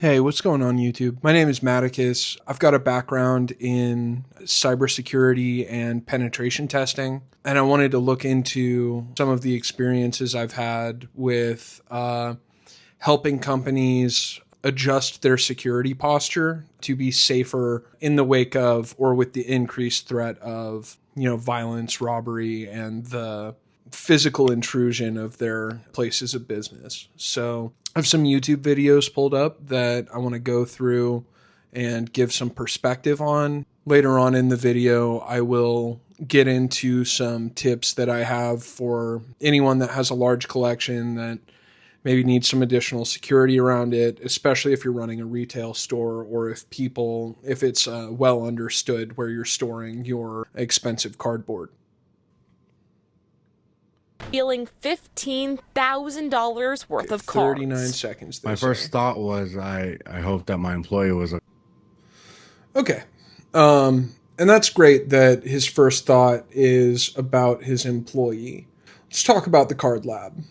Hey, what's going on YouTube? My name is Matticus. I've got a background in cybersecurity and penetration testing, and I wanted to look into some of the experiences I've had with helping companies adjust their security posture to be safer in the wake of or with the increased threat of, violence, robbery, and the physical intrusion of their places of business. So I have some YouTube videos pulled up that I want to go through and give some perspective on. Later on in the video, I will get into some tips that I have for anyone that has a large collection that maybe needs some additional security around it, especially if you're running a retail store or if it's well understood where you're storing your expensive cardboard. Stealing $15,000 worth of cards. 39 seconds. My first thought was I hope that my employee was a... Okay. And that's great that his first thought is about his employee. Let's talk about the card lab.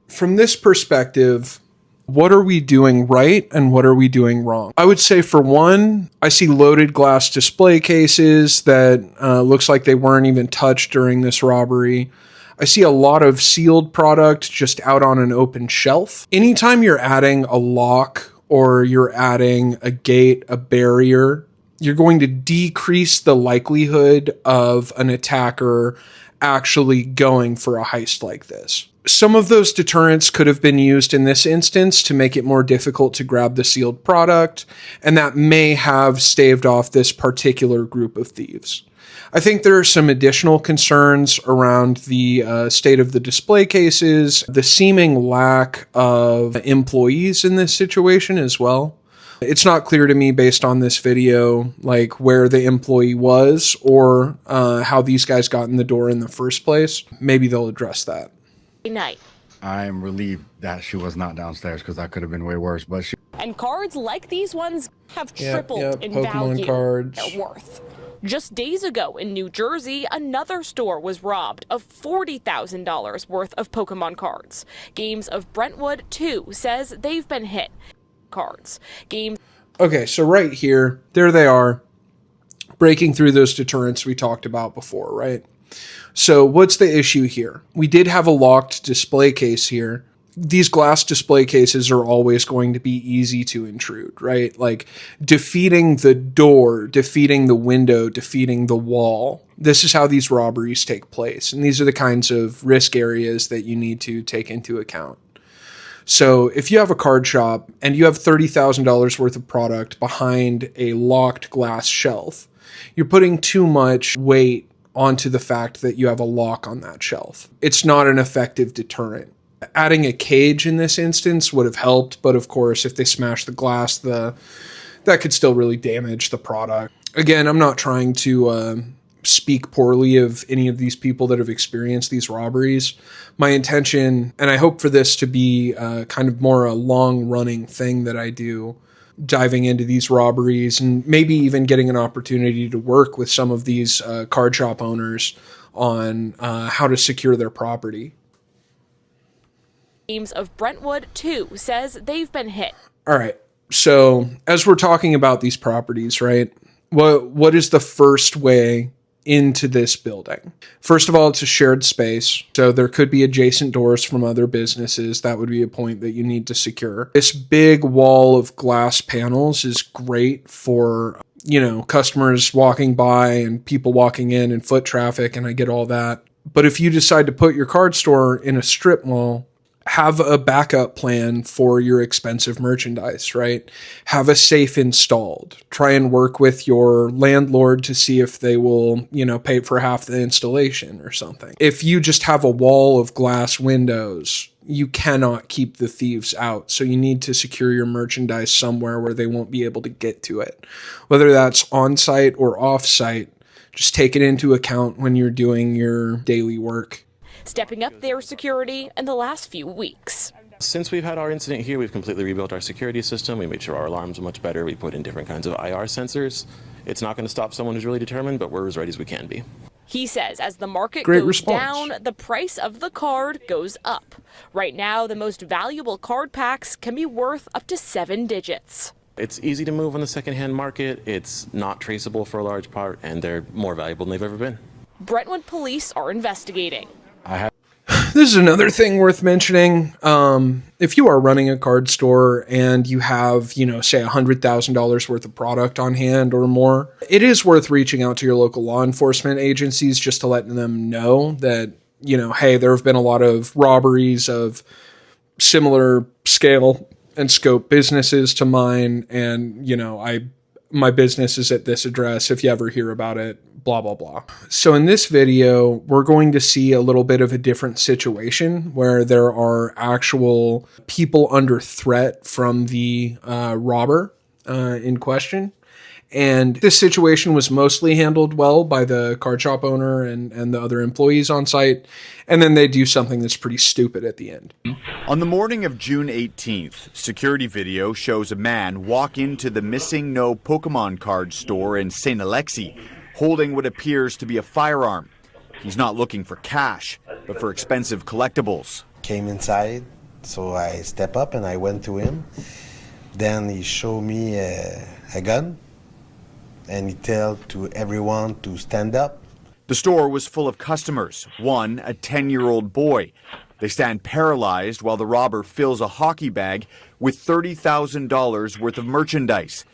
From this perspective, what are we doing right and what are we doing wrong? I would say, for one, I see loaded glass display cases that looks like they weren't even touched during this robbery. I see a lot of sealed product just out on an open shelf. Anytime you're adding a lock or you're adding a gate, a barrier, you're going to decrease the likelihood of an attacker actually going for a heist like this. Some of those deterrents could have been used in this instance to make it more difficult to grab the sealed product, and that may have staved off this particular group of thieves. I think there are some additional concerns around the state of the display cases, the seeming lack of employees in this situation as well. It's not clear to me based on this video, like where the employee was or how these guys got in the door in the first place. Maybe they'll address that. Night. I'm relieved that she was not downstairs because that could have been way worse, but she... And cards like these ones have tripled in Pokemon value. cards. Their worth. Just days ago in New Jersey, another store was robbed of $40,000 worth of Pokemon cards. Games of Brentwood, too, says they've been hit. Cards. Games. Okay, so right here, there they are, breaking through those deterrents we talked about before, right? So what's the issue here? We did have a locked display case here. These glass display cases are always going to be easy to intrude, right? Like defeating the door, defeating the window, defeating the wall. This is how these robberies take place. And these are the kinds of risk areas that you need to take into account. So if you have a card shop and you have $30,000 worth of product behind a locked glass shelf, you're putting too much weight onto the fact that you have a lock on that shelf. It's not an effective deterrent. Adding a cage in this instance would have helped, but of course, if they smash the glass, that could still really damage the product. Again, I'm not trying to speak poorly of any of these people that have experienced these robberies. My intention, and I hope for this to be kind of more a long-running thing that I do, diving into these robberies and maybe even getting an opportunity to work with some of these card shop owners on how to secure their property. Games of Brentwood, too, says they've been hit. All right. So as we're talking about these properties, right, what is the first way into this building? First of all, it's a shared space. So there could be adjacent doors from other businesses. That would be a point that you need to secure. This big wall of glass panels is great for, customers walking by and people walking in and foot traffic, and I get all that. But if you decide to put your card store in a strip mall, have a backup plan for your expensive merchandise, right? Have a safe installed. Try and work with your landlord to see if they will, pay for half the installation or something. If you just have a wall of glass windows, you cannot keep the thieves out. So you need to secure your merchandise somewhere where they won't be able to get to it. Whether that's on-site or off-site, just take it into account when you're doing your daily work. Stepping up their security in the last few weeks. Since we've had our incident here, we've completely rebuilt our security system. We made sure our alarms are much better. We put in different kinds of IR sensors. It's not going to stop someone who's really determined, but we're as ready as we can be. He says as the market Great goes response. down, the price of the card goes up. Right now, the most valuable card packs can be worth up to 7 digits. It's easy to move on the secondhand market, it's not traceable for a large part, and they're more valuable than they've ever been. Brentwood police are investigating. This is another thing worth mentioning. If you are running a card store and you have, say $100,000 worth of product on hand or more, it is worth reaching out to your local law enforcement agencies just to let them know that, hey, there have been a lot of robberies of similar scale and scope businesses to mine. And, my business is at this address. If you ever hear about it, blah, blah, blah. So in this video, we're going to see a little bit of a different situation where there are actual people under threat from the robber in question. And this situation was mostly handled well by the card shop owner and the other employees on site. And then they do something that's pretty stupid at the end. On the morning of June 18th, security video shows a man walk into the Missing No Pokemon card store in St. Alexis, holding what appears to be a firearm. He's not looking for cash, but for expensive collectibles. Came inside, so I step up and I went to him. Then he showed me a gun. And he told to everyone to stand up. The store was full of customers, one a 10-year-old boy. They stand paralyzed while the robber fills a hockey bag with $30,000 worth of merchandise.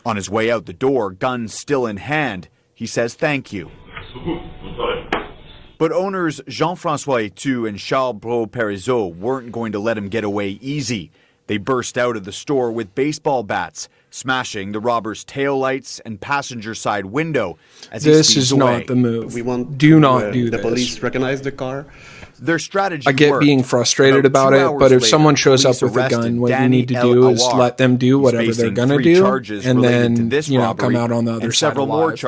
On his way out the door, gun still in hand, he says thank you. But owners Jean-François Etu and Charles Bro-Parizeau weren't going to let him get away easy. They burst out of the store with baseball bats, smashing the robber's taillights and passenger side window as he This speeds is away. not the move. We want do not do the this. police recognize the car. Their strategy I get worked. being frustrated about it, but if someone shows up with a gun, what you need to do is let them do whatever they're going to do, and then, come out on the other side alive.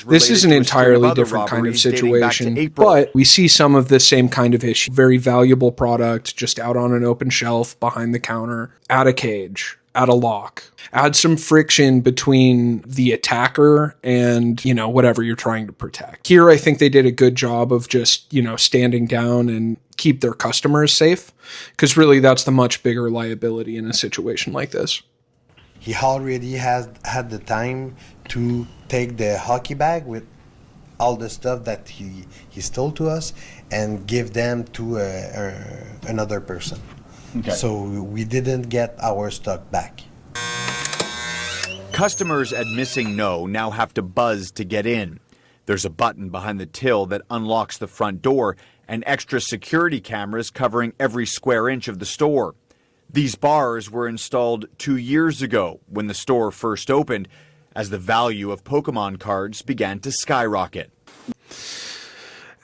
This is an entirely different kind of situation, but we see some of the same kind of issue. Very valuable product just out on an open shelf behind the counter, at a cage, at a lock. Add some friction between the attacker and, whatever you're trying to protect. Here, I think they did a good job of just, standing down and keep their customers safe, because really that's the much bigger liability in a situation like this. He already had the time to take the hockey bag with all the stuff that he stole to us and give them to another person. Okay. So we didn't get our stock back. Customers at Missing No now have to buzz to get in. There's a button behind the till that unlocks the front door and extra security cameras covering every square inch of the store. These bars were installed 2 years ago when the store first opened, as the value of Pokemon cards began to skyrocket.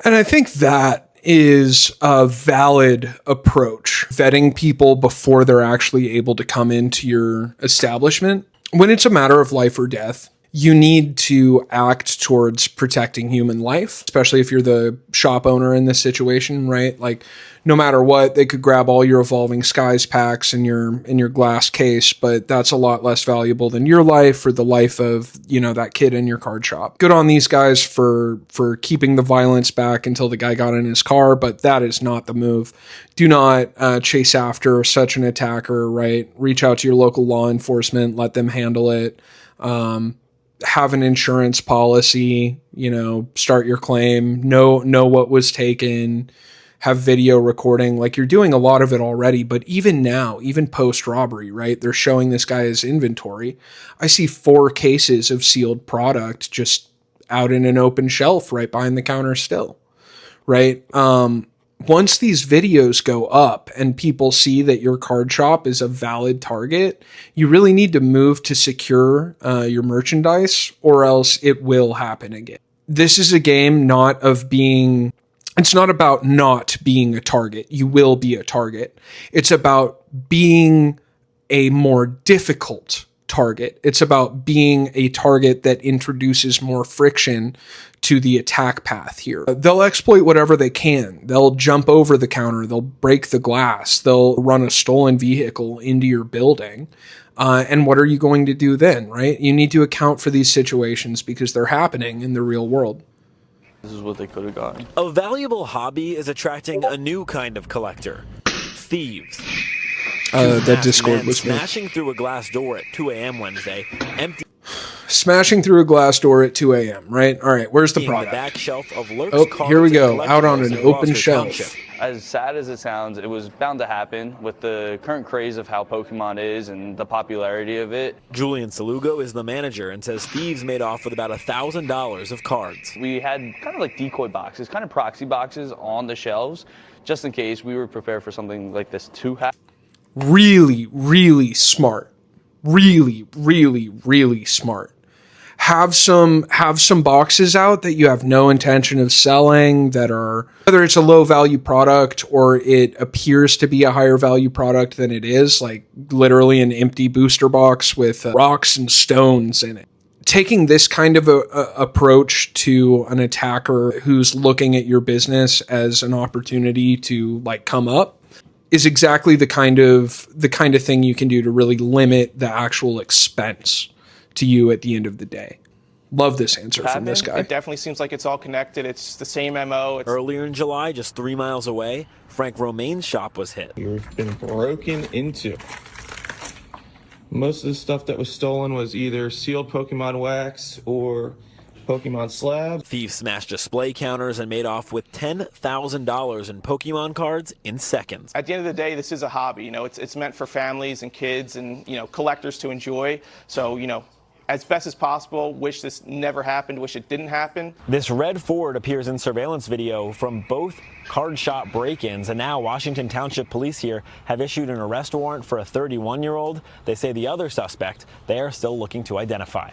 And I think that is a valid approach, vetting people before they're actually able to come into your establishment. When it's a matter of life or death, you need to act towards protecting human life, especially if you're the shop owner in this situation, right? Like, no matter what, they could grab all your Evolving Skies packs in your glass case, but that's a lot less valuable than your life or the life of, that kid in your card shop. Good on these guys for keeping the violence back until the guy got in his car, but that is not the move. Do not chase after such an attacker, right? Reach out to your local law enforcement, let them handle it. Have an insurance policy, start your claim, know what was taken, have video recording. Like, you're doing a lot of it already, but even now, even post robbery, right? They're showing this guy his inventory. I see 4 cases of sealed product just out in an open shelf right behind the counter still, right? Once these videos go up and people see that your card shop is a valid target, you really need to move to secure your merchandise, or else it will happen again. This is a game it's not about not being a target. You will be a target. It's about being a more difficult target. It's about being a target that introduces more friction to the attack path here. They'll exploit whatever they can. They'll jump over the counter. They'll break the glass. They'll run a stolen vehicle into your building. And what are you going to do then, right? You need to account for these situations because they're happening in the real world. This is what they could have gotten. A valuable hobby is attracting a new kind of collector: thieves. That Discord was smashing through a glass door at 2 a.m. Wednesday, emptying smashing through a glass door at 2 a.m., right? All right, where's the the product? back shelf of Lurk's Oh, cards here we and go, out on collectibles an in open Gloucester shelf. Township. As sad as it sounds, it was bound to happen with the current craze of how Pokemon is and the popularity of it. Julian Salugo is the manager and says thieves made off with about $1,000 of cards. We had kind of like decoy boxes, kind of proxy boxes on the shelves, just in case we were prepared for something like this to happen. Really, really smart. Really, really, really smart. Have some boxes out that you have no intention of selling, that are, whether it's a low value product or it appears to be a higher value product than it is, like literally an empty booster box with rocks and stones in it. Taking this kind of a approach to an attacker who's looking at your business as an opportunity to like come up is exactly the kind of thing you can do to really limit the actual expense to you at the end of the day. Love this answer from this guy. It definitely seems like it's all connected. It's the same MO. Earlier in July, just 3 miles away, Frank Romaine's shop was hit. You've been broken into. Most of the stuff that was stolen was either sealed Pokemon wax or Pokemon slab. Thieves smashed display counters and made off with $10,000 in Pokemon cards in seconds. At the end of the day, this is a hobby. It's meant for families and kids and, collectors to enjoy. So, as best as possible, wish this never happened, wish it didn't happen. This red Ford appears in surveillance video from both card shop break-ins, and now Washington Township Police here have issued an arrest warrant for a 31-year-old. They say the other suspect they are still looking to identify.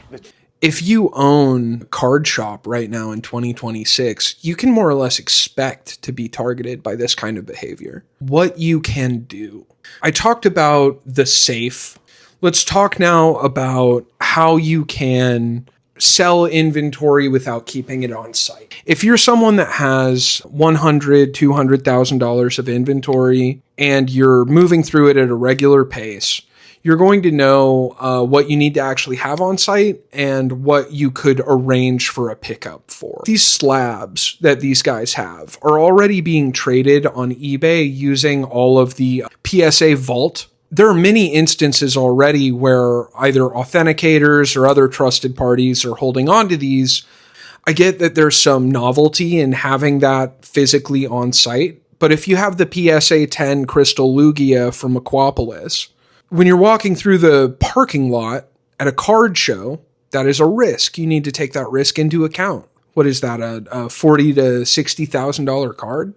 If you own a card shop right now in 2026, you can more or less expect to be targeted by this kind of behavior. What you can do. I talked about the safe. Let's talk now about how you can sell inventory without keeping it on site. If you're someone that has $100,000, $200,000 of inventory and you're moving through it at a regular pace, you're going to know what you need to actually have on site and what you could arrange for a pickup for. These slabs that these guys have are already being traded on eBay using all of the PSA Vault. There are many instances already where either authenticators or other trusted parties are holding on to these. I get that there's some novelty in having that physically on site, but if you have the PSA 10 Crystal Lugia from Aquapolis, when you're walking through the parking lot at a card show, that is a risk. You need to take that risk into account. What is that, a $40,000 to $60,000 card?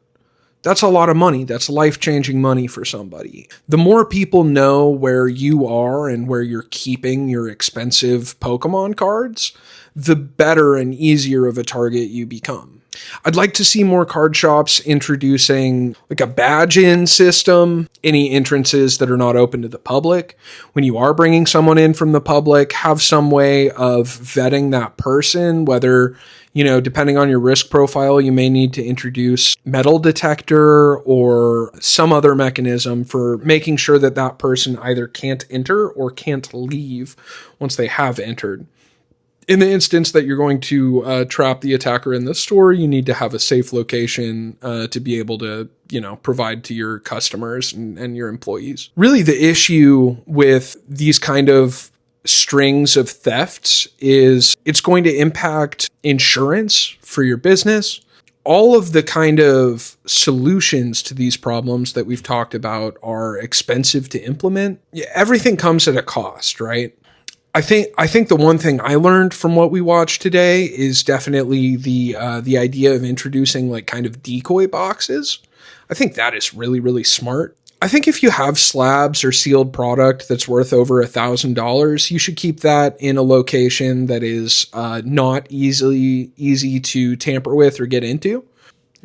That's a lot of money. That's life-changing money for somebody. The more people know where you are and where you're keeping your expensive Pokemon cards, the better and easier of a target you become. I'd like to see more card shops introducing like a badge-in system, any entrances that are not open to the public. When you are bringing someone in from the public, have some way of vetting that person, whether, depending on your risk profile, you may need to introduce metal detector or some other mechanism for making sure that that person either can't enter or can't leave once they have entered. In the instance that you're going to trap the attacker in the store, you need to have a safe location to be able to, provide to your customers and your employees. Really, the issue with these kind of strings of thefts is it's going to impact insurance for your business. All of the kind of solutions to these problems that we've talked about are expensive to implement. Everything comes at a cost, right? I think the one thing I learned from what we watched today is definitely the idea of introducing like kind of decoy boxes. I think that is really, really smart. I think if you have slabs or sealed product that's worth over $1,000, you should keep that in a location that is not easy to tamper with or get into.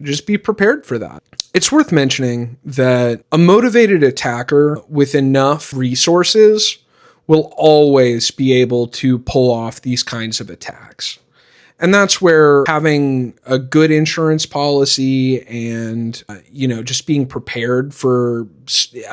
Just be prepared for that. It's worth mentioning that a motivated attacker with enough resources will always be able to pull off these kinds of attacks. And that's where having a good insurance policy and, just being prepared for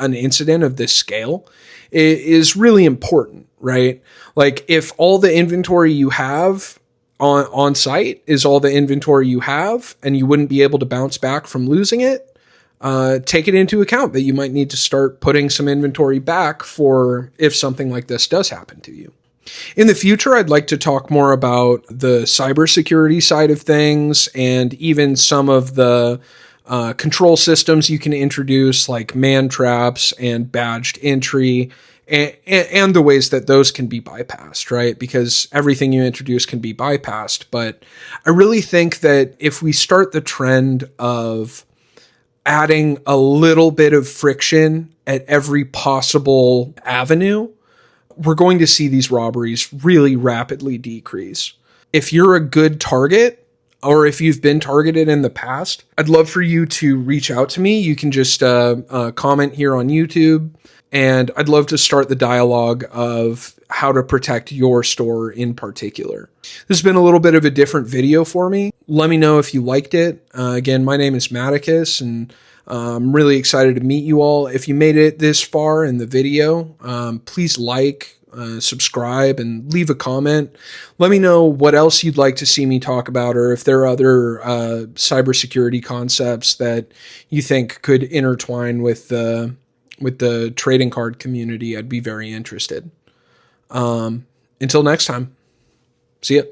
an incident of this scale is really important, right? Like if all the inventory you have on site is all the inventory you have and you wouldn't be able to bounce back from losing it, take it into account that you might need to start putting some inventory back for if something like this does happen to you. In the future, I'd like to talk more about the cybersecurity side of things and even some of the control systems you can introduce, like man traps and badged entry, and the ways that those can be bypassed, right? Because everything you introduce can be bypassed. But I really think that if we start the trend of adding a little bit of friction at every possible avenue, we're going to see these robberies really rapidly decrease. If you're a good target, or if you've been targeted in the past, I'd love for you to reach out to me. You can just comment here on YouTube, and I'd love to start the dialogue of how to protect your store in particular. This has been a little bit of a different video for me. Let me know if you liked it. Again, my name is Matticus, and I'm really excited to meet you all. If you made it this far in the video, please like, subscribe, and leave a comment. Let me know what else you'd like to see me talk about, or if there are other cybersecurity concepts that you think could intertwine with the trading card community. I'd be very interested. Until next time, see ya.